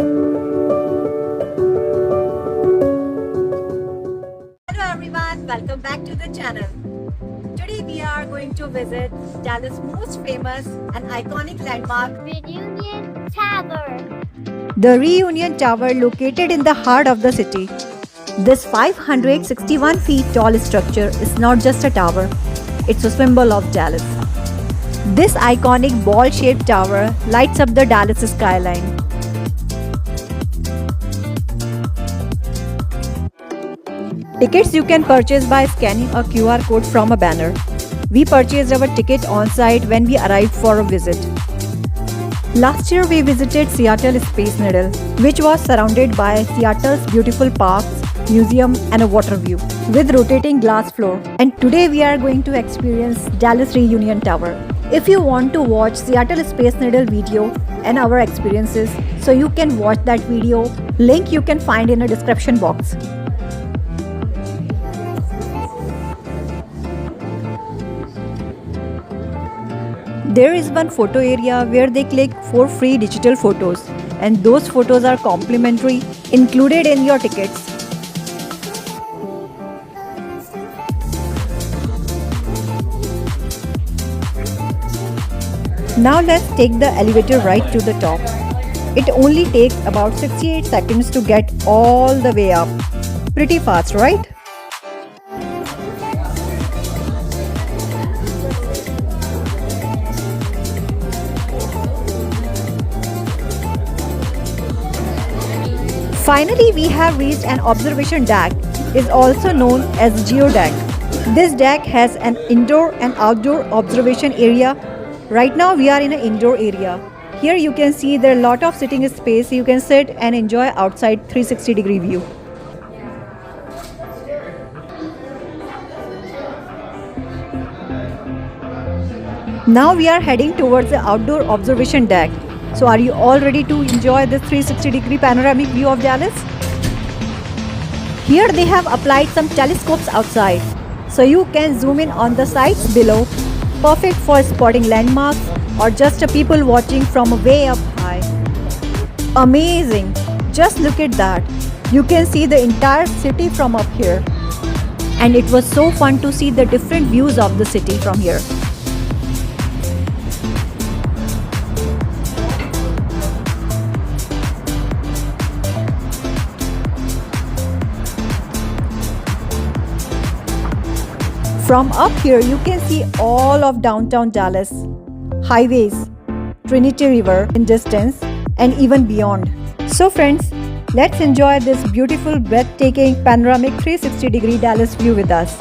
Hello everyone, welcome back to the channel. Today we are going to visit Dallas' most famous and iconic landmark, Reunion Tower. the Reunion Tower located in the heart of the city. This 561 feet tall structure is not just a tower, it's a symbol of Dallas. This iconic ball-shaped tower lights up the Dallas skyline. Tickets you can purchase by scanning a QR code from a banner. We purchased our ticket on site when we arrived for a visit. Last year we visited Seattle Space Needle, which was surrounded by Seattle's beautiful parks, museum and a water view with rotating glass floor. And today we are going to experience Dallas Reunion Tower. If you want to watch Seattle Space Needle video and our experiences, so you can watch that video, link you can find in the description box. There is one photo area where they click for free digital photos, and those photos are complimentary, included in your tickets. Now let's take the elevator right to the top. It only takes about 68 seconds to get all the way up. Pretty fast, right? Finally, we have reached an observation deck, is also known as geodeck. This deck has an indoor and outdoor observation area. Right now we are in an indoor area. Here you can see there are a lot of sitting space. You can sit and enjoy outside 360-degree view. Now we are heading towards the outdoor observation deck. So are you all ready to enjoy this 360-degree panoramic view of Dallas? Here they have applied some telescopes outside, so you can zoom in on the sites below, perfect for spotting landmarks or just people watching from way up high. Amazing! Just look at that. You can see the entire city from up here. And it was so fun to see the different views of the city from here. From up here, you can see all of downtown Dallas, highways, Trinity River in distance, and even beyond. So friends, let's enjoy this beautiful, breathtaking, panoramic 360-degree Dallas view with us.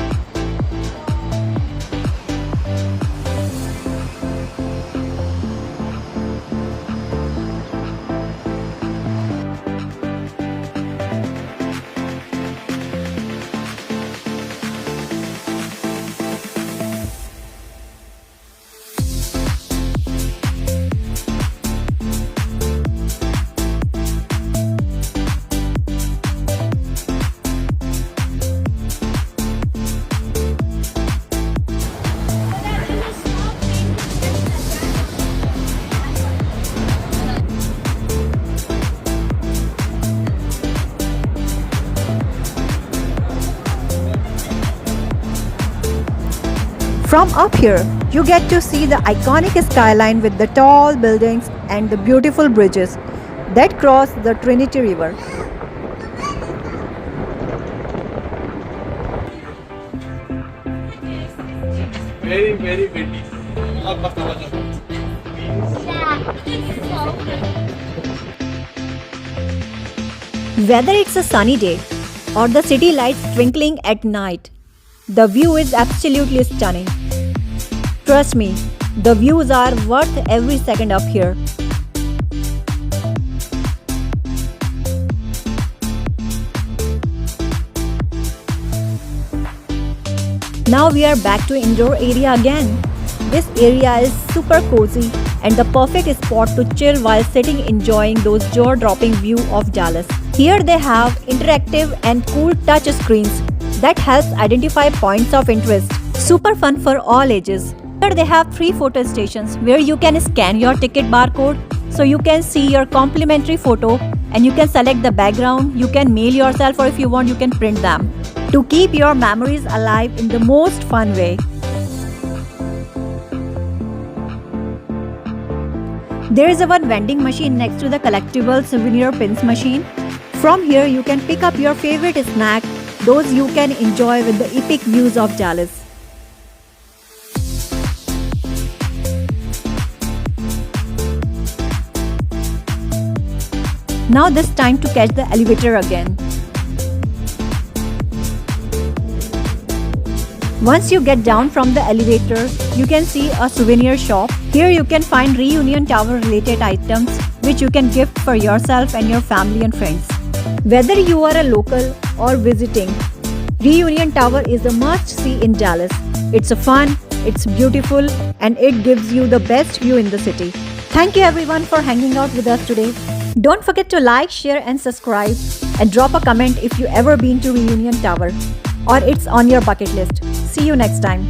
From up here, you get to see the iconic skyline with the tall buildings and the beautiful bridges that cross the Trinity River. Very, very windy. Whether it's a sunny day or the city lights twinkling at night, the view is absolutely stunning. Trust me, the views are worth every second up here. Now we are back to indoor area again. This area is super cozy and the perfect spot to chill while sitting enjoying those jaw-dropping view of Dallas. Here they have interactive and cool touch screens that helps identify points of interest. Super fun for all ages. Here they have 3 photo stations where you can scan your ticket barcode so you can see your complimentary photo and you can select the background. You can mail yourself, or if you want, you can print them to keep your memories alive in the most fun way. There is a one vending machine next to the collectible souvenir pins machine. From here you can pick up your favorite snack, those you can enjoy with the epic views of Dallas. Now this time to catch the elevator again. Once you get down from the elevator, you can see a souvenir shop. Here you can find Reunion Tower related items which you can gift for yourself and your family and friends. Whether you are a local or visiting, Reunion Tower is a must-see in Dallas. It's fun, it's beautiful, and it gives you the best view in the city. Thank you everyone for hanging out with us today. Don't forget to like, share and subscribe, and drop a comment if you ever been to Reunion Tower or it's on your bucket list. See you next time.